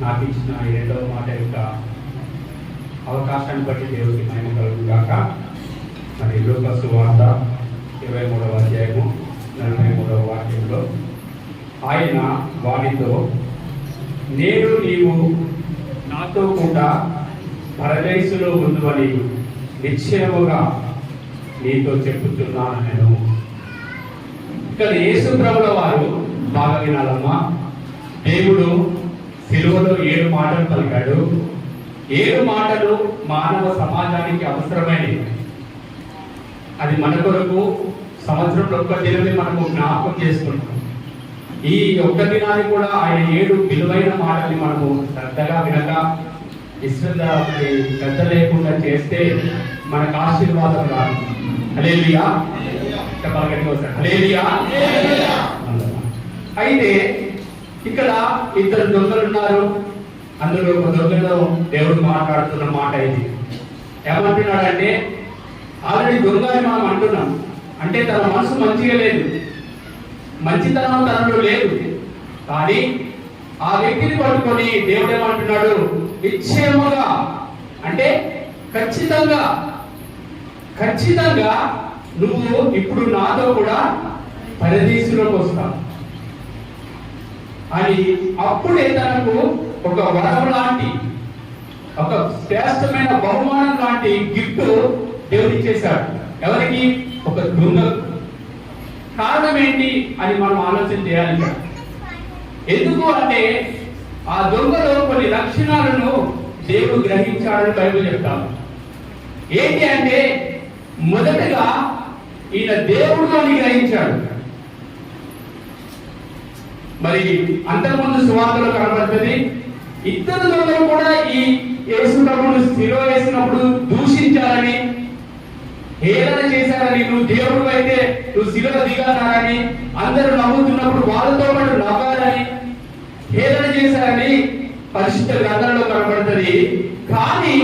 నాకు ఇచ్చిన ఈ రెండవ మాట యొక్క అవకాశాన్ని బట్టి దేవుడికి మహిమ కలుగును గాక. మరి లూకా సువార్త 23వ అధ్యాయము 43వ వాక్యంలో ఆయన వానితో, నేను నీవు నాతో కూడా పరదేశులో ఉందని నిశ్చయముగా నీతో చెప్పుతున్నాను. నేను ఇక్కడ యేసు ప్రభుల వారు బాగా వినాలమ్మా. దేవుడు సిలువలో 7 మాటలు పలికాడు. 7 మాటలు మానవ సమాజానికి అవసరమైనవి. అది మన కొరకు సంవత్సరంలో ఒక్క దినమే మనము జ్ఞాపకం చేసుకుంటాం. ఈ ఒక్క దినాన్ని కూడా ఆయన 7 విలువైన మాటల్ని మనము శ్రద్ధగా వినక శ్రద్ధ లేకుండా చేస్తే మనకు ఆశీర్వాదం రాదు. హల్లెలూయా. హల్లెలూయా. అయితే ఇక్కడ 2 దొంగలు ఉన్నారు. అందులో ఒక దొంగలో దేవుడు మాట్లాడుతున్న మాట ఇది. ఏమంటున్నాడంటే, ఆల్రెడీ దొంగ అని మనం అంటున్నాం అంటే తన మనసు మంచిగా లేదు, మంచితనం తనలో లేదు. కానీ ఆ వ్యక్తిని పట్టుకొని దేవుడు ఏమంటున్నాడు, నిశ్చయముగా అంటే ఖచ్చితంగా నువ్వు ఇప్పుడు నాతో కూడా పరదేశంలోకి వస్తావు అని. అప్పుడే తనకు ఒక వరం లాంటి, ఒక శ్రేష్టమైన బహుమానం లాంటి గిఫ్ట్ దేవుడు ఇచ్చేశాడు. ఎవరికి? ఒక దొంగ. కారణం ఏంటి అని మనం ఆలోచన చేయాలి. ఎందుకు అంటే ఆ దొంగలో కొన్ని లక్షణాలను దేవుడు గ్రహించాడని బైబిల్ చెప్తాము. ఏంటి అంటే, మొదటగా ఈయన దేవుడు అని గ్రహించాడు. మరి అంతకుముందు సువార్తలో కనబడుతుంది, 2 దొంగలు కూడా ఈ యేసు ప్రభువును శిలువ వేసినప్పుడు దూషించాలని, హేళన చేశారని, నువ్వు దేవుడు అయితే నువ్వు శిలువ దిగాలని అందరూ నవ్వుతున్నప్పుడు వాళ్ళతో పాటు నవ్వాలని హేళన చేశారని పరిశుద్ధ గ్రంథంలో కనబడుతుంది. కానీ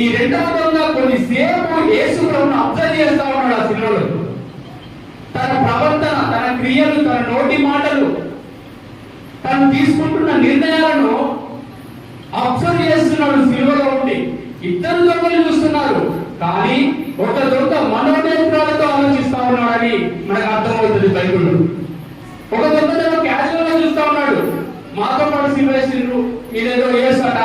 ఈ 2వ దొంగ కొద్దిసేపు యేసు ప్రభువును అబ్జర్వ్ చేస్తా ఉన్నాడు. ఆ శిలువలో తన ప్రవర్తన, తన క్రియలు, తన నోటి మాటలు, తను తీసుకుంటున్న నిర్ణయాలను అబ్జర్వ్ చేస్తున్నాడు శిలువలో ఉండి. 2 దొంగలు చూస్తున్నారు, కానీ ఒక దొంగ మనోనేత్రాలతో ఆలోచిస్తా ఉన్నాడని మనకు అర్థమవుతుంది బైబిల్లో. ఒక దొంగ క్యాజువల్ గా చూస్తా ఉన్నాడు, మాతో పాటు సిల్వేసిండ్రు, ఈయనేదో ఏసట,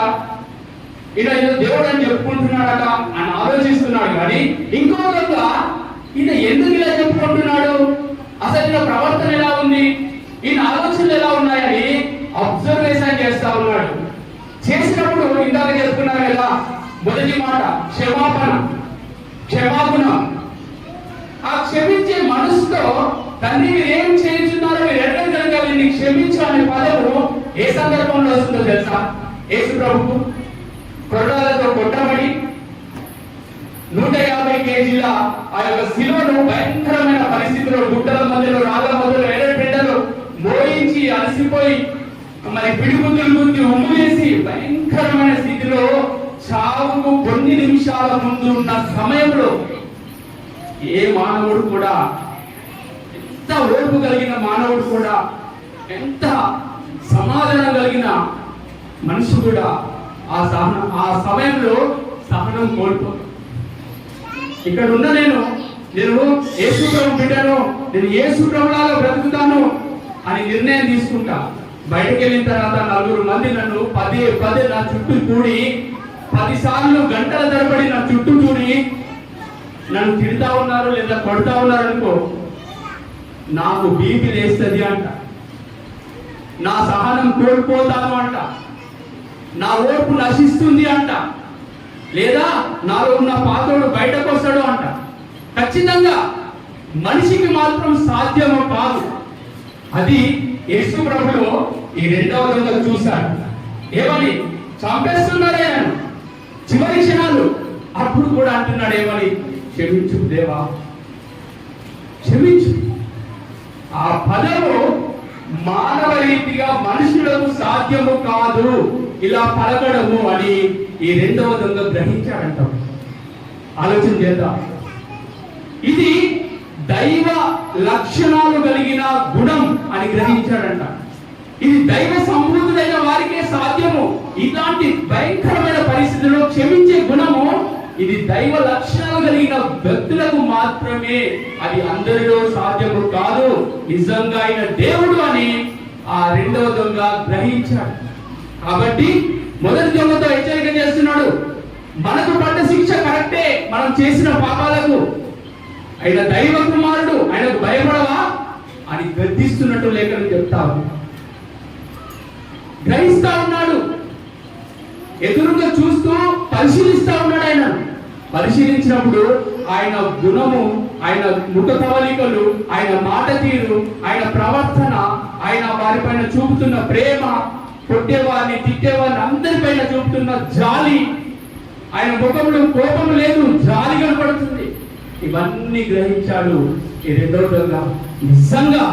ఈయన ఏదో దేవుడు అని చెప్పుకుంటున్నాడట అని ఆలోచిస్తున్నాడు. కానీ ఇంకో దొంగ ఈయన ఎందుకు ఇలా చెప్పుకుంటున్నాడు, అసలు ఈయన ప్రవర్తన ఎలా ఉంది, ఈయన ఆలోచనలు ఎలా ఉన్నాయని అబ్జర్వేషన్ చేస్తా ఉన్నాడు. చేసినప్పుడు ఇందాక చెప్పుకున్నారు కదా, మొదటి మాట క్షమాపణ. ఆ క్షమించే మనసుతో తండ్రి మీరు ఏం చేయించున్నారో మీరు ఎక్కడ కనుక వీరిని క్షమించు అనే పదము ఏ సందర్భంలో వస్తుందో తెలుసా? యేసు ప్రభువు కొరడాలతో కొట్టబడి 150 కేజీల ఆ యొక్క శిలువను భయంకరమైన పరిస్థితిలో, గుట్టల మధ్యలో, రాళ్ళ మధ్యలో, ఎర్రపెండలు మోయించి అలసిపోయి మరి పిడిగుద్దులు గుద్ది ఉమ్ములేసి భయంకరమైన స్థితిలో చావుకు కొన్ని నిమిషాల ముందు ఉన్న సమయంలో ఏ మానవుడు కూడా, ఎంత ఓర్పు కలిగిన మానవుడు కూడా, ఎంత సమాధానం కలిగిన మనిషి కూడా ఆ సమయంలో సహనం కోల్పోతాడు. ఇక్కడ ఉన్న నేను యేసు ప్రభు బిడ్డను, నేను యేసు ప్రభులాగా బ్రతుకుతాను అని నిర్ణయం తీసుకుంటా. బయటకు వెళ్ళిన తర్వాత 4 మంది నన్ను పదే నా చుట్టూ కూడి 10 సార్లు గంటల తరబడి నా చుట్టూ కూడి నన్ను తిడతా ఉన్నారు లేదా కొడతా ఉన్నారు అనుకో, నాకు బీపీ లేస్తుంది అంట, నా సహనం కోల్పోతాను అంట, నా ఓర్పు నశిస్తుంది అంట, లేదా నాలో ఉన్న పాత్రుడు బయటకు వస్తాడు అంట. ఖచ్చితంగా మనిషికి మాత్రం సాధ్యమో కాదు. అది యేసు ప్రభులో ఈ 2వ దొంగ చూశాడు. ఏమని? చంపేస్తున్నాడే నన్ను, చివరి క్షణాలు. అప్పుడు కూడా అంటున్నాడు ఏమని? క్షమించు దేవా, క్షమించు. ఆ పదము మానవ రీతిగా మనుషులకు సాధ్యము కాదు ఇలా పలకడము అని ఈ 2వ దొంగ గ్రహించాడంట. ఆలోచన చేద్దాం. ఇది దైవ లక్షణాలు కలిగిన గుణం అని గ్రహించాడంట. ఇది దైవ సంబూతుడైన వారికే సాధ్యము. ఇది దైవ లక్షణాలు కలిగిన వ్యక్తులకు మాత్రమే, అది అందరిలో సాధ్యము కాదు, నిజంగా ఆయన దేవుడు అని ఆ రెండవ దొంగ గ్రహించాడు. కాబట్టి మొదటి దొంగతో హెచ్చరిక చేస్తున్నాడు, మనకు పడ్డ శిక్ష కరెక్టే మనం చేసిన పాపాలకు, ఆయన దైవ కుమారుడు, ఆయనకు భయపడవా అని గద్దిస్తున్నట్టు లేఖనం చెప్తావు. గ్రహిస్తా ఉన్నాడు, ఎదురుగా చూస్తూ పరిశీలిస్తా ఉన్నాడు. ఆయన పరిశీలించినప్పుడు ఆయన గుణము, ఆయన ముఖ కవలికలు, ఆయన మాట తీరు, ఆయన ప్రవర్తన, ఆయన వారిపైన చూపుతున్న ప్రేమ, కొట్టేవారిని తిట్టేవారిని అందరిపైన చూపుతున్న జాలి, ఆయన ముఖంలో కోపం లేదు, జాలి కనపడుతుంది. ఇవన్నీ గ్రహించాడు ఈ రెండవ దొంగ. నిజంగా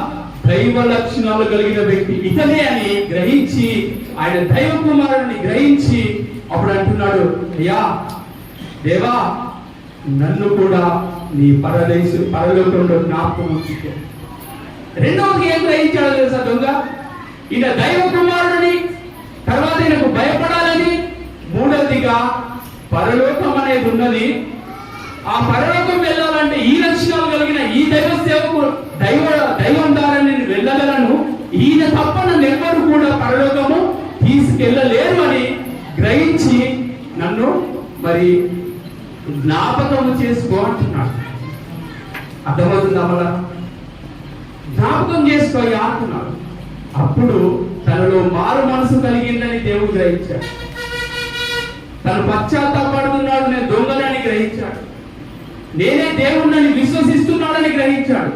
దైవ లక్షణాలు కలిగిన వ్యక్తి ఇతనే అని గ్రహించి, ఆయన దైవ కుమారుడిని గ్రహించి అప్పుడు అంటున్నాడు, అయ్యా దేవా, నన్ను కూడా నీ పరలోకంలో జ్ఞాపకం ఉంచుకో. రెండవది ఏం గ్రహించాడో తెలుసా దొంగ? ఈయన దైవ కుమారుడిని, తర్వాత ఈయనకు భయపడాలని, మూడవదిగా పరలోకం అనేది ఉన్నది. ఆ పరలోకం వెళ్ళాలంటే ఈ లక్షణాలు కలిగిన ఈ దైవ సేవకు దైవం ద్వారా నేను వెళ్ళగలను, ఈయన తప్ప నన్ను ఎవ్వరు కూడా పరలోకము తీసుకెళ్ళలేరు అని గ్రహించి నన్ను మరి జ్ఞాపకం చేసుకో అంటున్నాడు. అర్థమవుతుందా? మళ్ళా జ్ఞాపకం చేసుకో అంటున్నాడు. అప్పుడు తనలో మారు మనసు కలిగిందని దేవుడు గ్రహించాడు. తను పశ్చాత్తాపడుతున్నాడు, నేను దొంగలని గ్రహించాడు, నేనే దేవుణ్ణి విశ్వసిస్తున్నాడని గ్రహించాడు.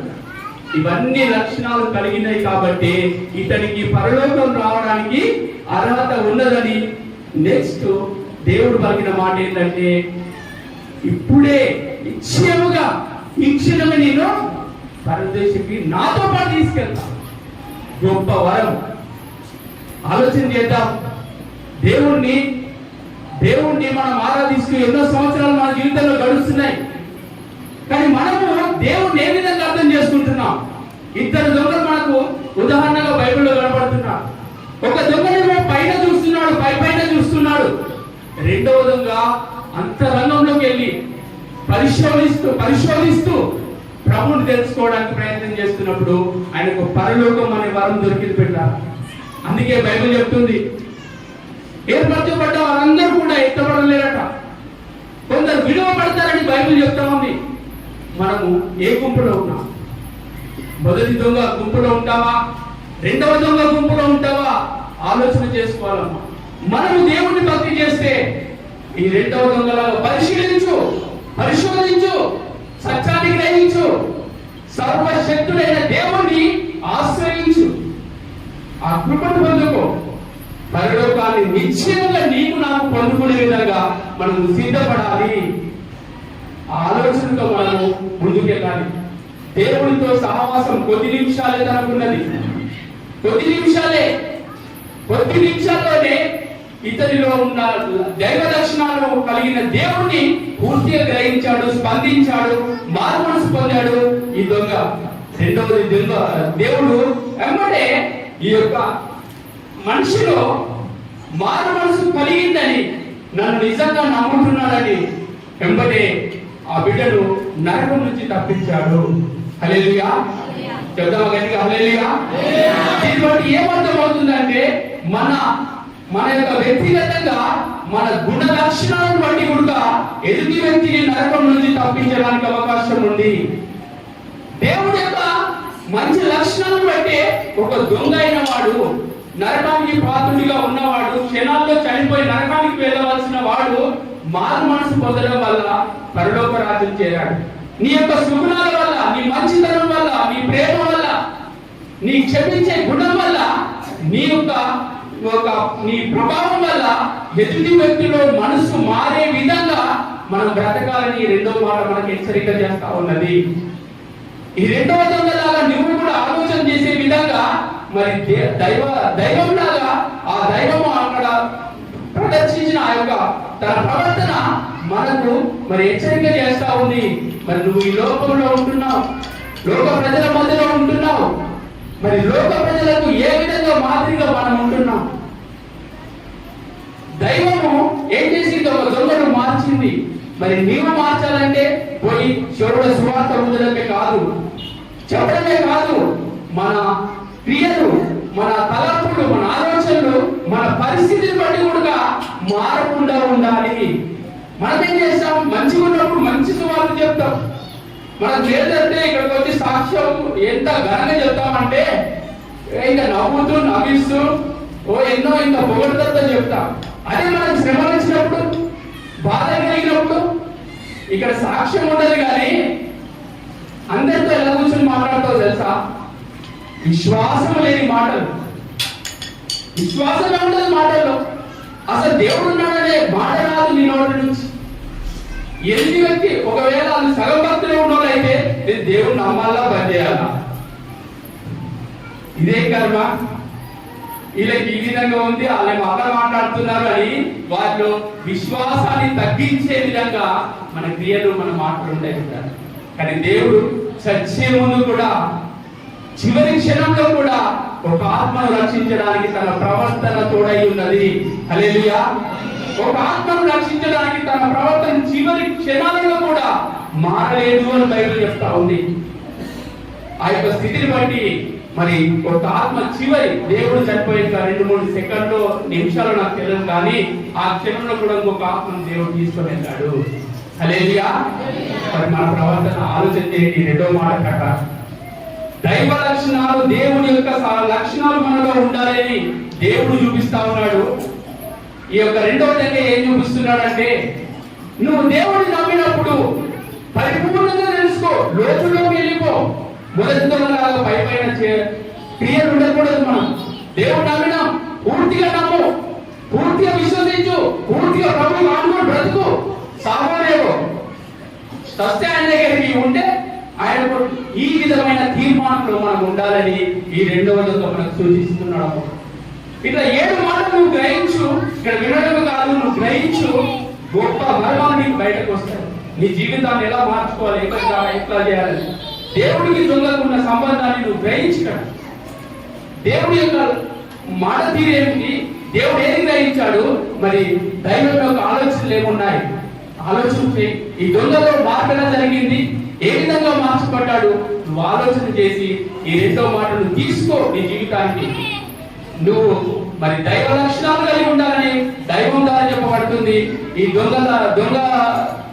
ఇవన్నీ లక్షణాలు కలిగినాయి కాబట్టి ఇతనికి పరలోకం రావడానికి అర్హత ఉన్నదని నెక్స్ట్ దేవుడు పలికిన మాట ఏంటంటే, ఇప్పుడే నిశ్చయముగా ఈ క్షణమే నేను పరదేశికి నాతో పాటు తీసుకెళ్తా. గొప్ప వరం. ఆలోచన చేద్దాం. దేవుణ్ణి మనం ఆరాధిస్తూ ఎన్నో సంవత్సరాలు మన జీవితంలో గడుస్తున్నాయి, కానీ మనము దేవుణ్ణి ఏ విధంగా అర్థం చేసుకుంటున్నాం? ఇద్దరు దొంగలు మనకు ఉదాహరణగా బైబిల్లో కనబడుతున్నారు. ఒక దొంగనేమో పైన చూస్తున్నాడు, పైన చూస్తున్నాడు. రెండవ దొంగ అంతరంగంలోకి వెళ్ళి పరిశోధిస్తూ ప్రభువుని తెలుసుకోవడానికి ప్రయత్నం చేస్తున్నప్పుడు ఆయనకు పరలోకం అనే వరం దొరికింది పెట్టారు. అందుకే బైబిల్ చెప్తుంది, ఏర్పరచబడ్డ వారందరూ కూడా ఎత్తబడలేరట, కొందరు విలువపడతారని బైబిల్ చెప్తా ఉంది. మనము ఏ గుంపులో ఉన్నాం? మొదటి దొంగ గుంపులో ఉంటావా? రెండవ దొంగ గుంపులో ఉంటావా? ఆలోచన చేసుకోవాలమ్మా. మనము దేవుణ్ణి భక్తి చేస్తే ఈ రెండవ దొంగలాగా పరిశోధించు, సత్యాన్ని గ్రహించు, సర్వశక్తుడైన దేవుణ్ణి ఆశ్రయించు, ఆ కృపను పొందుకో. పరలోకాన్ని నిశ్చయంగా నీకు నాకు పొందుకునే విధంగా మనం సిద్ధపడాలి. ఆ ఆలోచనతో మనము ముందుకెళ్ళాలి. దేవుడితో సహవాసం కొద్ది నిమిషాలే తనకున్నది. కొద్ది నిమిషాల్లోనే ఇతనిలో ఉన్న దైవ లక్షణాలను కలిగిన దేవుణ్ణి పూర్తిగా గ్రహించాడు, స్పందించాడు, మారు మనసు పొందాడు ఈ దొంగ. రెండవది దొంగ దేవుడు వెంబడే ఈ యొక్క మనిషిలో మారు మనసు కలిగిందని, నన్ను నిజంగా నమ్ముతున్నాడని వెంబడే ఆ బిడ్డను నరకం నుంచి తప్పించాడు. హల్లెలూయా చెప్దామా గట్టిగా? హల్లెలూయా. దీని బట్టి ఏమర్థం అవుతుందంటే, మన యొక్క వ్యక్తిగతంగా మన గుణ లక్షణాలను బట్టి కూడా ఎదుటి వ్యక్తిని నరకం నుంచి తప్పించడానికి అవకాశం ఉంది. దేవుడి యొక్క మంచి లక్షణాలను బట్టి ఒక దొంగ అయిన వాడు, నరకానికి పాత్రుడిగా ఉన్నవాడు, క్షణాల్లో చనిపోయి నరకానికి వెళ్ళవలసిన వాడు మారు మనసు పొందడం వల్ల పరలోక రాజ్యం చేరాడు. నీ యొక్క సుగుణాల వల్ల, నీ మంచితనం వల్ల, నీ ప్రేమ వల్ల, నీ క్షమించే గుణం వల్ల, నీ ప్రభావం వల్ల ఎదుటి వ్యక్తిలో మనసు మారే విధంగా మనం బ్రతకాలని రెండవ మాట మనకు హెచ్చరిక చేస్తా ఉన్నది. ఈ రెండవ దొంగలాగా నువ్వు కూడా ఆలోచన చేసే విధంగా మరి దైవం లాగా ఆ దైవము అక్కడ ప్రదర్శించిన ఆ యొక్క తన ప్రవర్తన మనకు మరి హెచ్చరిక చేస్తా ఉంది. మరి నువ్వు ఈ లోకంలో ఉంటున్నావు, లోక ప్రజల మధ్యలో ఉంటున్నావు, మరి లోక ప్రజలకు ఏ విధంగా మాదిరిగా మనం ఉంటున్నాం? దైవము ఏం చేసింది? ఒక దొంగను మార్చింది. మరి నీవు మార్చాలంటే పోయి శివుడ సువార్త ఉండడమే కాదు, చెప్పడమే కాదు, మన క్రియలు, మన తలపులు, మన ఆలోచనలు, మన పరిస్థితిని బట్టి కూడా మారకుండా ఉండాలి. మనం ఏం చేస్తాం? మంచిగా ఉన్నప్పుడు మంచి సువార్త చెప్తాం. మనం లేదంటే ఇక్కడికి వచ్చి సాక్ష్యం ఎంత ఘనంగా చెప్తామంటే ఇంకా నవ్వుతూ నవ్విస్తూ ఎన్నో ఇంకా పొగడతతో చెప్తాం. అదే మనం శ్రమ వచ్చినప్పుడు, బాధ కలిగినప్పుడు ఇక్కడ సాక్ష్యం ఉండదు. కానీ అందరితో ఎలా కూర్చొని మాట్లాడతావు తెలుసా? విశ్వాసం లేని మాటలు, విశ్వాసమే ఉండదు మాటల్లో. అసలు దేవుడు ఉన్నాడనే మాట రాదు నీ నోటి నుంచి. ఎన్ని వ్యక్తి ఒకవేళ అది సగం భక్తులు ఉన్నోళ్ళైతే నేను దేవుడు నమ్మాలా బంద్ చేయాలా? ఇదే కర్మ. వీళ్ళకి ఈ విధంగా ఉంది, వాళ్ళేమో అక్కడ మాట్లాడుతున్నారు అని వాళ్ళు విశ్వాసాన్ని తగ్గించే విధంగా మన క్రియలు, మన మాటలు ఉంటాయి. కానీ దేవుడు చచ్చే ముందు కూడా, చివరి క్షణంలో కూడా ఒక ఆత్మను రక్షించడానికి తన ప్రవర్తన తోడై ఉన్నది. హల్లెలూయా. ఒక ఆత్మను రక్షించడానికి తన ప్రవర్తన చివరి క్షణాలలో కూడా మారలేదు అని బైబిల్ చెప్తా ఉంది. ఆ యొక్క స్థితిని బట్టి మరి ఒక ఆత్మ చివరి దేవుడు చనిపోయిన 2-3 సెకండ్లు, నిమిషాలు నాకు తెలియదు, కానీ ఆ క్షణంలో కూడా ఇంకొక ఆత్మను దేవుడు తీసుకొని వెళ్ళాడు. హల్లెలూయా. మరి మన ప్రవర్తన ఆలోచన చేయండి. రెండో మాట కట్ట, దైవ లక్షణాలు, దేవుని యొక్క లక్షణాలు మనలో ఉండాలని దేవుడు చూపిస్తా ఉన్నాడు. ఈ యొక్క రెండవది అంటే ఏం చూపిస్తున్నాడంటే, నువ్వు దేవుడిని నమ్మినప్పుడు పరిపూర్ణంగా తెలుసుకో, లోతులోకి వెళ్ళిపో. మొదటితో పై పైన క్రియలు ఉండకూడదు. మనం దేవుడు నమ్మినాం, పూర్తిగా నమ్ము, పూర్తిగా విశ్వసించు, పూర్తిగా ప్రభు ఆనుకొని బ్రతుకు. సామాన్యో సత్య ఆయన దగ్గరికి ఉంటే ఆయన ఈ విధమైన తీర్మానంలో మనం ఉండాలని ఈ రెండవదితో మనకు సూచిస్తున్నాడు. ఇట్లా 7 మాటలు నువ్వు గ్రహించు. ఇక్కడ వినడం కాదు, నువ్వు గ్రహించు. గొప్ప మర్మాలు నీకు బయటకు వస్తాయి. నీ జీవితాన్ని ఎలా మార్చుకోవాలి, ఎట్లా చేయాలి, దేవుడికి దొంగకున్న సంబంధాన్ని నువ్వు గ్రహించడం. దేవుడి యొక్క మాట తీరేమిటి, దేవుడు ఏది గ్రహించాడు, మరి దైవం యొక్క ఆలోచనలు ఏమున్నాయి, ఆలోచన. ఈ దొంగలో మార్పు ఎలా జరిగింది, ఏ విధంగా మార్చబడ్డాడు, నువ్వు ఆలోచన చేసి ఈ రెండో మాటను తీసుకో నీ జీవితానికి. నువ్వు మరి దైవ లక్షణాలు కలిగి ఉండాలని దైవం ద్వారా చెప్పబడుతుంది. ఈ దొంగ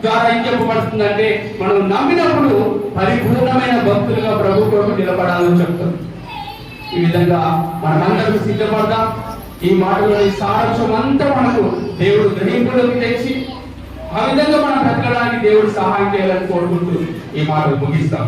ద్వారా ఏం చెప్పబడుతుంది అంటే, మనం నమ్మినప్పుడు పరిపూర్ణమైన భక్తులుగా ప్రభు కొరకు నిలబడాలని చెప్తుంది. ఈ విధంగా మనమందరం సిద్ధపడదాం. ఈ మాటలోని సారాంశం అంతా మనకు దేవుడు గ్రహింపులోకి తెచ్చి ఆ విధంగా మనం బ్రతకడానికి దేవుడు సహాయం చేయాలని కోరుకుంటూ ఈ మాటలు ముగిస్తాం.